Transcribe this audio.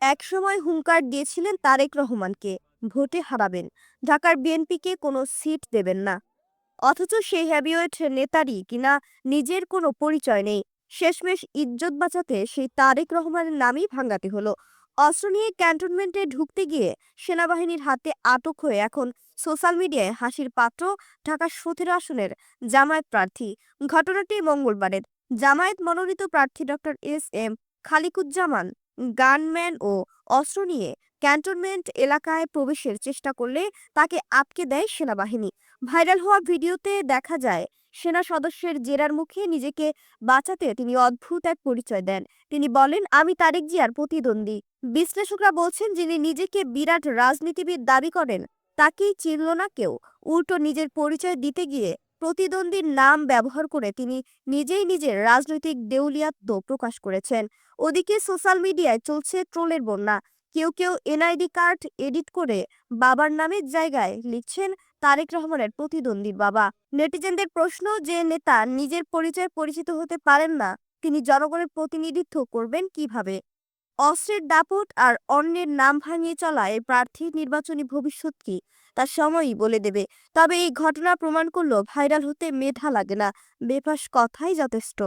একসময় হুঙ্কার দিয়েছিলেন তারেক রহমানকে ভোটে হারাবেন, ঢাকার বিএনপিকে কোনো সিট দেবেন না। অথচ সেই হ্যাভিওয়েট নেতারই কিনা নিজের কোনো পরিচয় নেই। শেষমেশ ইজ্জত বাঁচাতে সেই তারেক রহমানের নামই ভাঙাতে হলো। অস্ত্র নিয়ে ক্যান্টনমেন্টে ঢুকতে গিয়ে সেনাবাহিনীর হাতে আটক হয়ে এখন সোশ্যাল মিডিয়ায় হাসির পাত্র ঢাকা ১৭ আসনের জামায়াত প্রার্থী। ঘটনাটি মঙ্গলবারের। জামায়াত মনোনীত প্রার্থী ডক্টর এস খালিকুজ্জামান গানম্যান ও অস্ত্র নিয়ে ক্যান্টনমেন্ট এলাকায় প্রবেশের চেষ্টা করলে তাকে আটকে দেয় সেনাবাহিনী। ভাইরাল হওয়া ভিডিওতে দেখা যায় সেনা সদস্যের জেরার মুখে নিজেকে বাঁচাতে তিনি অদ্ভুত এক পরিচয় দেন। তিনি বলেন, আমি তারেক জিয়ার প্রতিদ্বন্দ্বী। বিশ্লেষকরা বলছেন, যিনি নিজেকে বিরাট রাজনীতিবিদ দাবি করেন তাকেই চিনল না কেউ। উল্টো নিজের পরিচয় দিতে গিয়ে প্রতিদ্বন্দ্বীর নাম ব্যবহার করে তিনি নিজেই নিজের রাজনৈতিক দেউলিয়াত্ব প্রকাশ করেছেন। ওদিকে সোশ্যাল মিডিয়ায় চলছে ট্রোলের বন্যা। কেউ কেউ এনআইডি কার্ড এডিট করে বাবার নামের জায়গায় লিখছেন তারেক রহমানের প্রতিদ্বন্দ্বীর বাবা। নেটিজেনদের প্রশ্ন, যে নেতা নিজের পরিচয়ে পরিচিত হতে পারেন না, তিনি জনগণের প্রতিনিধিত্ব করবেন কিভাবে? অস্ত্রের দাপট আর অন্যের নাম ভাঙিয়ে চলা এই প্রার্থীর নির্বাচনী ভবিষ্যৎ কি, তা সময়ই বলে দেবে। তবে এই ঘটনা প্রমাণ করলো ভাইরাল হতে মেধা লাগে না, বেফাঁস কথাই যথেষ্ট।